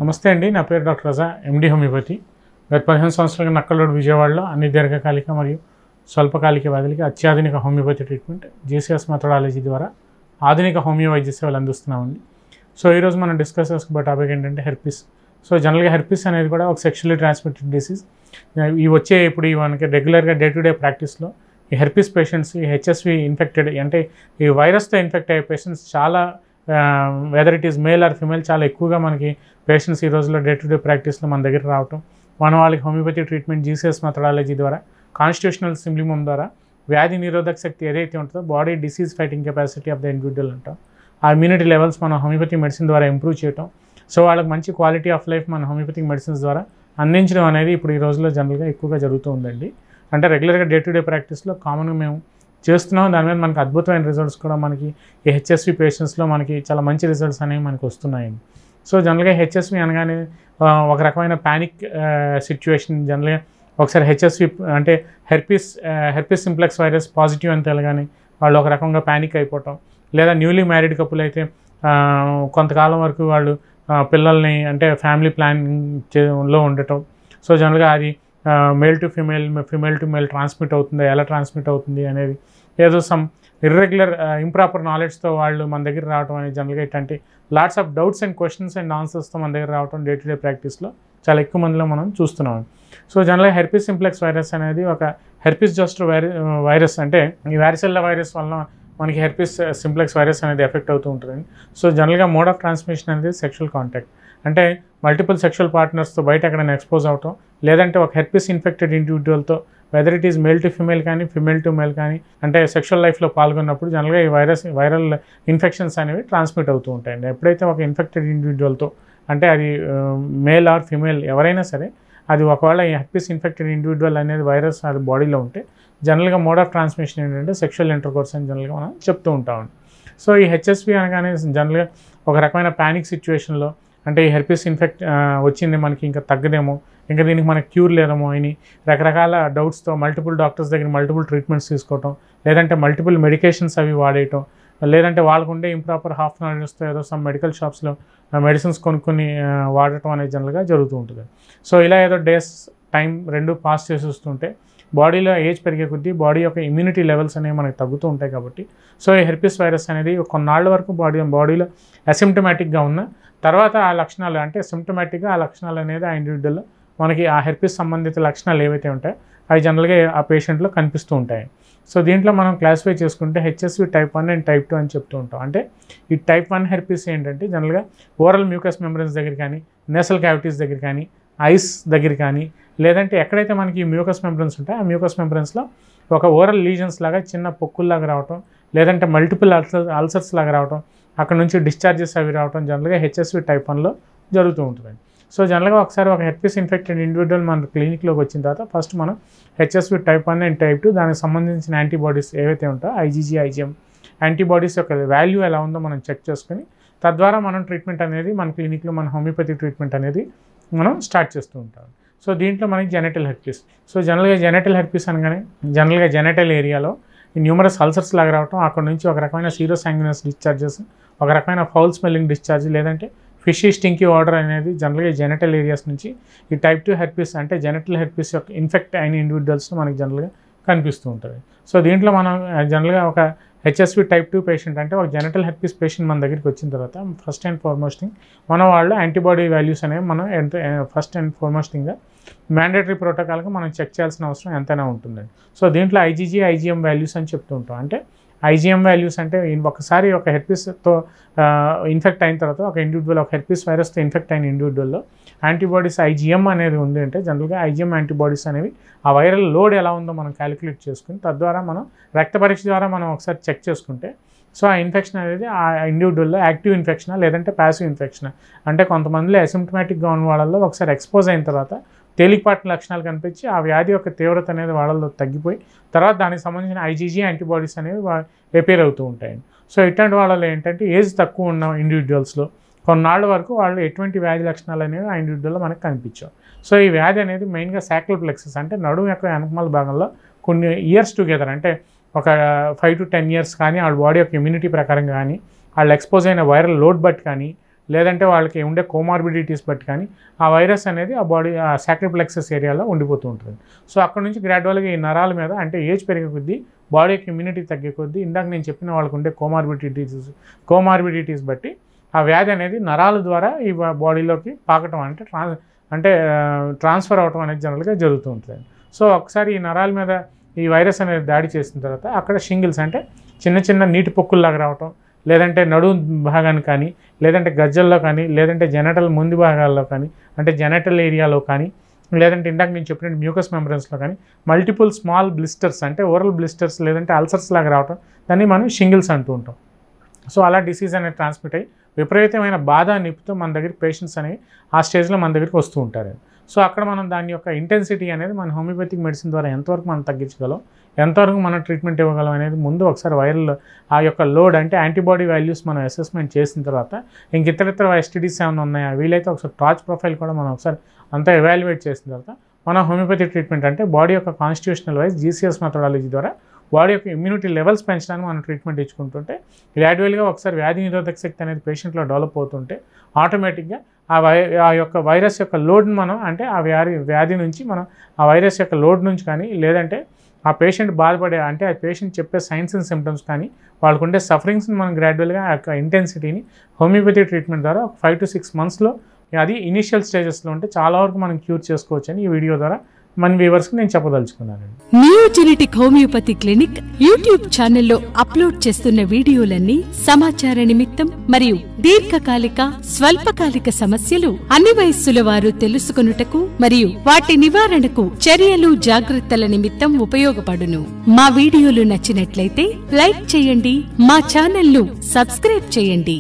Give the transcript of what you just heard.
నమస్తే అండి. నా పేరు డాక్టర్ రజా, ఎండి హోమియోపతి. గత 15 సంవత్సరాలుగా నక్కల్లోడ్ విజయవాడలో అన్ని దీర్ఘకాలిక మరియు స్వల్పకాలిక వ్యాధులకి అత్యాధునిక హోమియోపతి ట్రీట్మెంట్ జీసీఎస్ మెథడాలజీ ద్వారా ఆధునిక హోమియో వైద్య సేవలు అందిస్తున్నామండి. సో ఈరోజు మనం డిస్కస్ చేసుకునే టాపిక్ ఏంటంటే హెర్పిస్. సో జనరల్గా హెర్పిస్ అనేది కూడా ఒక సెక్షువల్లీ ట్రాన్స్మిటెడ్ డిసీజ్. ఇప్పుడు మనకి రెగ్యులర్గా డే టు డే ప్రాక్టీస్లో ఈ హెర్పిస్ పేషెంట్స్, ఈ హెచ్ఎస్వి ఇన్ఫెక్టెడ్ అంటే ఈ వైరస్తో ఇన్ఫెక్ట్ అయ్యే పేషెంట్స్ చాలా weather it is male or female చాలా ఎక్కువగా మనకి పేషెంట్స్ ఈ రోజుల్లో డే టు డే ప్రాక్టీస్లో మన దగ్గర రావటం, మనం వాళ్ళకి హోమియోపతి ట్రీట్మెంట్ జీసీఎస్ మెథడాలజీ ద్వారా కాన్స్టిట్యూషనల్ సింప్లిమం ద్వారా వ్యాధి నిరోధక శక్తి ఏదైతే ఉంటుందో body disease fighting capacity of the individual అంటాం, ఆ ఇమ్యూనిటీ లెవెల్స్ మనం హోమియోపతి మెడిసిన్ ద్వారా ఇంప్రూవ్ చేయటం, సో వాళ్ళకి మంచి క్వాలిటీ ఆఫ్ లైఫ్ మన హోమియోపతిక్ మెడిసిన్స్ ద్వారా అందించడం అనేది ఇప్పుడు ఈ రోజుల్లో జనరల్గా ఎక్కువగా జరుగుతూ ఉందండి. అంటే రెగ్యులర్గా డే టు డే ప్రాక్టీస్లో కామన్గా మేము చేస్తున్నాం. దాని మీద మనకి అద్భుతమైన రిజల్ట్స్ కూడా మనకి ఈ హెచ్ఎస్వి పేషెంట్స్లో మనకి చాలా మంచి రిజల్ట్స్ అనేవి మనకి వస్తున్నాయండి. సో జనరల్గా హెచ్ఎస్వి అనగానే ఒక రకమైన ప్యానిక్ సిచ్యువేషన్. జనరల్గా ఒకసారి హెచ్ఎస్వి అంటే హెర్పిస్ సింప్లెక్స్ వైరస్ పాజిటివ్ అని తెలగానే వాళ్ళు ఒక రకంగా ప్యానిక్ అయిపోవటం, లేదా న్యూలీ మ్యారీడ్ కపుల్ అయితే కొంతకాలం వరకు వాళ్ళు పిల్లల్ని అంటే ఫ్యామిలీ ప్లానింగ్లో ఉండటం. సో జనరల్గా అది male to female, female to male transmit అవుతుంది, ఎలా ట్రాన్స్మిట్ అవుతుంది అనేది ఏదో సమ్ ఇర్రెగ్యులర్ ఇంప్రాపర్ నాలెడ్జ్తో వాళ్ళు మన దగ్గర రావడం అనేది జనరల్గా ఇట్లాంటి lots of doubts and questions and ఆన్సర్స్తో మన దగ్గర రావడం డే టు డే ప్రాక్టీస్లో చాలా ఎక్కువ మందిలో మనం చూస్తున్నాం. సో జనరల్గా హెర్పిస్ సింప్లెక్స్ వైరస్ అనేది ఒక హెర్పిస్ జోస్టర్ వైరస్, అంటే ఈ వారిసెల్లా వైరస్ వలన మనకి హెర్పిస్ సింప్లెక్స్ వైరస్ అనేది ఎఫెక్ట్ అవుతూ ఉంటుందండి. సో జనరల్గా మోడ్ ఆఫ్ ట్రాన్స్మిషన్ అనేది సెక్షువల్ కాంటాక్ట్, అంటే మల్టిపుల్ సెక్షువల్ పార్ట్నర్స్తో బయట ఎక్కడైనా ఎక్స్పోజ్ అవటం, లేదంటే ఒక హెర్పిస్ ఇన్ఫెక్టెడ్ ఇండివిజువల్తో whether it is male to female కానీ ఫిమేల్ టు మేల్ కానీ అంటే సెక్షువల్ లైఫ్లో పాల్గొన్నప్పుడు జనరల్గా ఈ వైరల్ ఇన్ఫెక్షన్స్ అనేవి ట్రాన్స్మిట్ అవుతూ ఉంటాయండి. ఎప్పుడైతే ఒక ఇన్ఫెక్టెడ్ ఇండివిజువల్తో అంటే అది మేల్ ఆర్ ఫిమేల్ ఎవరైనా సరే అది ఒకవేళ ఈ హెర్పిస్ ఇన్ఫెక్టెడ్ ఇండివిజువల్ అనేది వైరస్ అది బాడీలో ఉంటే జనరల్గా మోడ్ ఆఫ్ ట్రాన్స్మిషన్ ఏంటంటే సెక్షువల్ ఇంటర్కోర్స్ అని జనరల్గా మనం చెప్తూ ఉంటామండి. సో ఈ హెచ్ఎస్వి అనగానే జనరల్గా ఒక రకమైన ప్యానిక్ సిచ్యువేషన్లో అంటే ఈ హెర్పిస్ వచ్చింది మనకి ఇంకా తగ్గదేమో, ఇంకా దీనికి మనకి క్యూర్ లేదేమో అని రకరకాల డౌట్స్తో మల్టిపుల్ డాక్టర్స్ దగ్గర మల్టిపుల్ ట్రీట్మెంట్స్ తీసుకోవటం, లేదంటే మల్టిపుల్ మెడికేషన్స్ అవి వాడేయటం, లేదంటే వాళ్ళకు ఉండే ఇంప్రాపర్ హాఫ్ నాలెడ్జ్తో ఏదో సమ్ మెడికల్ షాప్స్లో మెడిసిన్స్ కొనుక్కొని వాడటం అనేది జనరల్గా జరుగుతూ ఉంటుంది. సో ఇలా ఏదో డేస్ టైం రెండు పాస్ చేసేస్తుంటే బాడీలో ఏజ్ పెరిగే కొద్దీ బాడీ యొక్క ఇమ్యూనిటీ లెవెల్స్ అనేవి మనకి తగ్గుతూ ఉంటాయి. కాబట్టి సో ఈ హెర్పిస్ వైరస్ అనేది కొన్నాళ్ళ వరకు బాడీలో అసిమ్టమాటిక్గా ఉన్న తర్వాత ఆ లక్షణాలు అంటే సిమ్టమాటిక్గా ఆ లక్షణాలు అనేది ఆ ఇండివిజువల్లో మనకి ఆ హెర్పిస్ సంబంధిత లక్షణాలు ఏవైతే ఉంటాయో అవి జనరల్గా ఆ పేషెంట్లో కనిపిస్తూ ఉంటాయి. సో దీంట్లో మనం క్లాసిఫై చేసుకుంటే హెచ్ఎస్వి టైప్ 1 అండ్ టైప్ 2 అని చెప్తూ ఉంటాం. అంటే ఈ టైప్ 1 హెర్పిస్ ఏంటంటే జనరల్గా ఓరల్ మ్యూకస్ మెంబ్రెన్స్ దగ్గర కానీ, నేసల్ క్యావిటీస్ దగ్గర కానీ, ఐస్ దగ్గర కానీ, లేదంటే ఎక్కడైతే మనకి మ్యూకస్ మెంబ్రెన్స్ ఉంటాయో ఆ మ్యూకస్ మెంబ్రెన్స్లో ఒక ఓరల్ లీజన్స్ లాగా చిన్న పొక్కుల్లాగా రావటం, లేదంటే మల్టిపుల్ అల్సర్స్ లాగా రావటం, అక్కడ నుంచి డిశ్చార్జెస్ అవి రావటం జనరల్గా హెచ్ఎస్వి టైప్ 1లో జరుగుతూ ఉంటుంది. సో జనరల్గా ఒకసారి ఒక హెర్పిస్ ఇన్ఫెక్టెడ్ ఇండివిజువల్ మన క్లినిక్లోకి వచ్చిన తర్వాత ఫస్ట్ మనం హెచ్ఎస్వి టైప్ 1 అండ్ టైప్ 2 దానికి సంబంధించిన యాంటీబాడీస్ ఏవైతే ఉంటాయో ఐజీజీ, ఐజీఎం యాంటీబాడీస్ యొక్క వాల్యూ ఎలా ఉందో మనం చెక్ చేసుకొని తద్వారా మనం ట్రీట్మెంట్ అనేది మన క్లినిక్లో మన హోమియోపతి ట్రీట్మెంట్ అనేది మనం స్టార్ట్ చేస్తూ ఉంటాం. సో దీంట్లో మనకి జెనటల్ హెర్పిస్. సో జనరల్గా జెనటల్ హెర్పిస్ అనగానే జనరల్గా జెనటల్ ఏరియాలో ఈ న్యూమరస్ అల్సర్స్ లాగా రావటం, అక్కడ నుంచి ఒక రకమైన సీరోసాంగ్యునస్ డిశ్చార్జెస్, ఒక రకమైన ఫౌల్ స్మెల్లింగ్ డిశ్చార్జ్, లేదంటే ఫిషీ స్టింకీ ఆర్డర్ అనేది జనరల్గా జెనటల్ ఏరియాస్ నుంచి ఈ టైప్ 2 హెర్పిస్ అంటే జెనటల్ హెర్పిస్ యొక్క ఇన్ఫెక్ట్ అయిన ఇండివిజువల్స్ మనకి జనరల్గా కనిపిస్తూ ఉంటుంది. సో దీంట్లో మనం జనరల్గా ఒక హెచ్ఎస్వి టైప్ 2 పేషెంట్ అంటే ఒక జెనటల్ హెర్పిస్ పేషెంట్ మన దగ్గరికి వచ్చిన తర్వాత ఫస్ట్ అండ్ ఫార్మోస్ట్ థింగ్ మన వాళ్ళు యాంటీబాడీ వాల్యూస్ అనేవి మనం ఫస్ట్ అండ్ ఫార్మోస్ట్ థింగ్గా మ్యాండేటరీ ప్రోటోకాల్గా మనం చెక్ చేయాల్సిన అవసరం ఎంతైనా ఉంటుందండి. సో దీంట్లో ఐజీజీ, ఐజీఎం వాల్యూస్ అని చెప్తూ ఉంటాం. అంటే ఐజీఎం వాల్యూస్ అంటే ఒకసారి ఒక హెర్పిస్తో ఇన్ఫెక్ట్ అయిన తర్వాత ఒక ఇండివిజువల్ ఒక హెర్పిస్ వైరస్తో ఇన్ఫెక్ట్ అయిన ఇండివిజువల్లో యాంటీబాడీస్ ఐజీఎం అనేది ఉంది అంటే జనరల్గా ఐజీఎం యాంటీబాడీస్ అనేవి ఆ వైరల్ లోడ్ ఎలా ఉందో మనం క్యాలిక్యులేట్ చేసుకుని తద్వారా మనం రక్త పరీక్ష ద్వారా మనం ఒకసారి చెక్ చేసుకుంటే సో ఆ ఇన్ఫెక్షన్ అనేది ఆ ఇండివిజువల్లో యాక్టివ్ ఇన్ఫెక్షనా లేదంటే ప్యాసివ్ ఇన్ఫెక్షనా, అంటే కొంతమందిలో అసిమ్టమాటిక్గా ఉన్న వాళ్ళల్లో ఒకసారి ఎక్స్పోజ్ అయిన తర్వాత తేలికపాటి లక్షణాలు కనిపించి ఆ వ్యాధి యొక్క తీవ్రత అనేది వాళ్ళలో తగ్గిపోయి తర్వాత దానికి సంబంధించిన ఐజీజీ యాంటీబాడీస్ అనేవి రిపేర్ అవుతూ ఉంటాయండి. సో ఇట్లాంటి వాళ్ళలో ఏంటంటే ఏజ్ తక్కువ ఉన్న ఇండివిజువల్స్లో కొన్నాళ్ళ వరకు వాళ్ళు ఎటువంటి వ్యాధి లక్షణాలు అనేవి ఆ ఇండివిజువల్లో మనకు కనిపించావు. సో ఈ వ్యాధి అనేది మెయిన్గా సాక్రల్ ప్లెక్సస్ అంటే నడుము యొక్క వెనకమాల భాగంలో కొన్ని ఇయర్స్ టుగెదర్ అంటే ఒక 5 to 10 years కానీ వాళ్ళ బాడీ యొక్క ఇమ్యూనిటీ ప్రకారం కానీ వాళ్ళు ఎక్స్పోజ్ అయిన వైరల్ లోడ్ బట్టి కానీ లేదంటే వాళ్ళకి ఉండే కోమార్బిడిటీస్ బట్టి కానీ ఆ వైరస్ అనేది ఆ బాడీ ఆ సాక్రల్ ప్లెక్సస్ ఏరియాలో ఉండిపోతూ ఉంటుంది. సో అక్కడ నుంచి గ్రాడ్యువల్గా ఈ నరాల మీద అంటే ఏజ్ పెరిగే కొద్దీ బాడీ యొక్క ఇమ్యూనిటీ తగ్గే కొద్దీ ఇందాక నేను చెప్పిన వాళ్ళకు ఉండే కోమార్బిడిటీస్ బట్టి ఆ వ్యాధి అనేది నరాల ద్వారా ఈ బాడీలోకి పాకటం అంటే ట్రాన్స్ఫర్ అవటం అనేది జనరల్గా జరుగుతూ ఉంటుంది. సో ఒకసారి ఈ నరాల మీద ఈ వైరస్ అనేది దాడి చేసిన తర్వాత అక్కడ షింగిల్స్ అంటే చిన్న చిన్న నీటి పొక్కుల్లాగా రావటం, లేదంటే నడుము భాగాన్ని కానీ, లేదంటే గజ్జల్లో కానీ, లేదంటే జెనటల్ ముందు భాగాల్లో కానీ, అంటే జెనటల్ ఏరియాలో కానీ, లేదంటే ఇందాక నేను చెప్పినట్టు మ్యూకస్ మెంబ్రెన్స్లో కానీ మల్టిపుల్ స్మాల్ బ్లిస్టర్స్ అంటే ఓరల్ బ్లిస్టర్స్ లేదంటే అల్సర్స్ లాగా రావటం, దాన్ని మనం షింగిల్స్ అంటూ ఉంటాం. సో అలా డిసీజ్ అనేది ట్రాన్స్మిట్ అయ్యి విపరీతమైన బాధ నిప్పుతో మన దగ్గర పేషెంట్స్ అనేవి ఆ స్టేజ్లో మన దగ్గరికి వస్తూ ఉంటారు. సో అక్కడ మనం దాని యొక్క ఇంటెన్సిటీ అనేది మన హోమియోపతిక్ మెడిసిన్ ద్వారా ఎంతవరకు మనం తగ్గించగలం, ఎంతవరకు మనం ట్రీట్మెంట్ ఇవ్వగలం అనేది ముందు ఒకసారి వైరల్ ఆ యొక్క లోడ్ అంటే యాంటీబాడీ వాల్యూస్ మనం అసెస్మెంట్ చేసిన తర్వాత ఇంక ఇతర ఎస్టీడీస్ ఏమైనా ఉన్నాయా వీలైతే ఒకసారి టార్చ్ ప్రొఫైల్ కూడా మనం ఒకసారి అంతా ఎవాల్యుయేట్ చేసిన తర్వాత మన హోమియోపతి ట్రీట్మెంట్ అంటే బాడీ యొక్క కాన్స్టిట్యూషనల్ వైజ్ జీసీఎస్ మెథడాలజీ ద్వారా బాడీ యొక్క ఇమ్యూనిటీ లెవెల్స్ పెంచడానికి మనం ట్రీట్మెంట్ ఇచ్చుకుంటుంటే గ్రాడ్యువల్గా ఒకసారి వ్యాధి నిరోధక శక్తి అనేది పేషెంట్లో డెవలప్ అవుతుంటే ఆటోమేటిక్గా ఆ యొక్క వైరస్ యొక్క లోడ్ని మనం అంటే ఆ వ్యాధి నుంచి మనం ఆ వైరస్ యొక్క లోడ్ నుంచి కానీ లేదంటే ఆ పేషెంట్ బాధపడే అంటే ఆ పేషెంట్ చెప్పే సైన్స్ అండ్ సిమ్టమ్స్ కానీ వాళ్ళకు ఉండే సఫరింగ్స్ని మనం గ్రాడ్యువల్గా ఆ యొక్క ఇంటెన్సిటీని హోమియోపతి ట్రీట్మెంట్ ద్వారా 5 to 6 monthsలో అది ఇనిషియల్ స్టేజెస్లో ఉంటే చాలా వరకు మనం క్యూర్ చేసుకోవచ్చు అని ఈ వీడియో ద్వారా మన వ్యూవర్స్కి నేను చెప్పదలుచుకున్నానండి. నియోజెనెటిక్ హోమియోపతి క్లినిక్ యూట్యూబ్ ఛానల్లో అప్లోడ్ చేస్తున్న వీడియోలన్నీ సమాచార నిమిత్తం మరియు దీర్ఘకాలిక స్వల్పకాలిక సమస్యలు అన్ని వయస్సుల వారు తెలుసుకొనుటకు మరియు వాటి నివారణకు చర్యలు జాగ్రత్తల నిమిత్తం ఉపయోగపడును. మా వీడియోలు నచ్చినట్లయితే లైక్ చేయండి, మా ఛానల్ను సబ్స్క్రైబ్ చేయండి.